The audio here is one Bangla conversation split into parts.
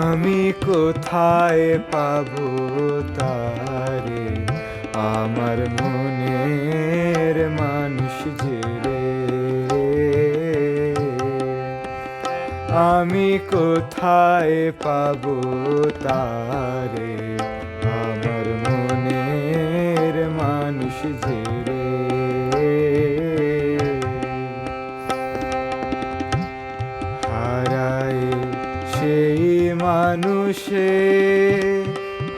আমি কোথায় পাবো তারে, আমার মনের মানুষ যে রে। আমি কোথায় পাবো তারে, আমার মনের মানুষ যে রে। হারায় সেই মানুষে,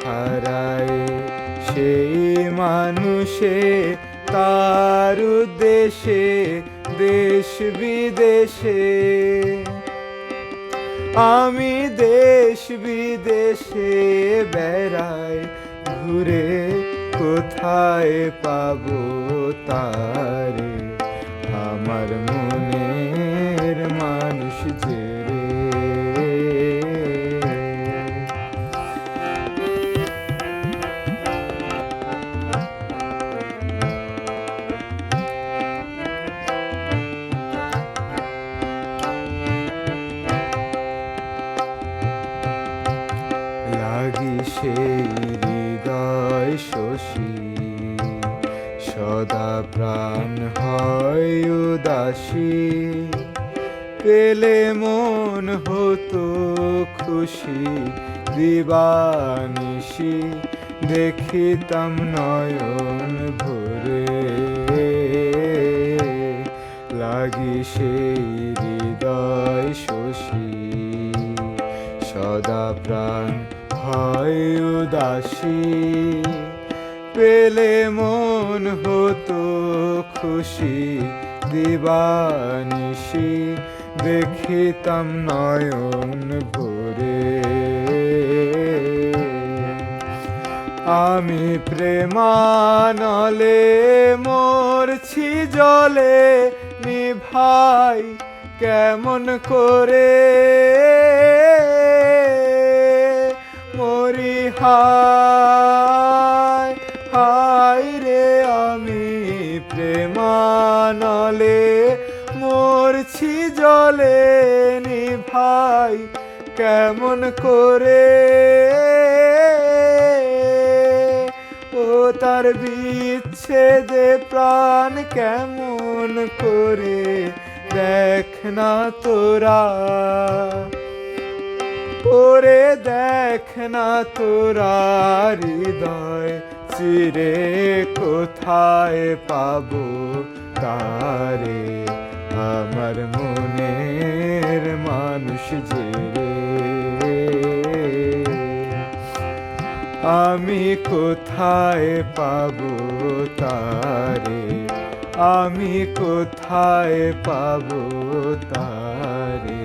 হারায় সেই মানুষে, তার উদ্দেশে দেশ বিদেশে। আমি দেশ বিদেশে বেড়াই ঘুরে, কোথায় পাবো তারে, আমার মনের মানুষ যে রে। লাগি সেই হৃদয় শশী, সদা প্রাণ হয় উদাসী। পেলে মন হতো খুশি, দিবানিশি দেখিতাম নয়ন ভরে। লাগি সেই হৃদয় শশী, সদা প্রাণ হয় উদাসী। পেলে মন হতো খুশি, দিবানিশি দেখিতাম নয়ন ভরে। আমি প্রেমানলে মরছি জলে, নিভাই কেমন করে মরি। হায় হায় রে, আমি প্রেমানলে মরছি জলে, নিভাই কেমন করে। ও তার বিচ্ছেদে প্রাণ কেমন করে, দেখ না তোরা ওরে, দেখ না তোরা হৃদয় চিরে, কোথায় পাবো তারে, আমার মনের মানুষ যে রে। আমি কোথায় পাবো তারে, আমি কোথায় পাবো তারে।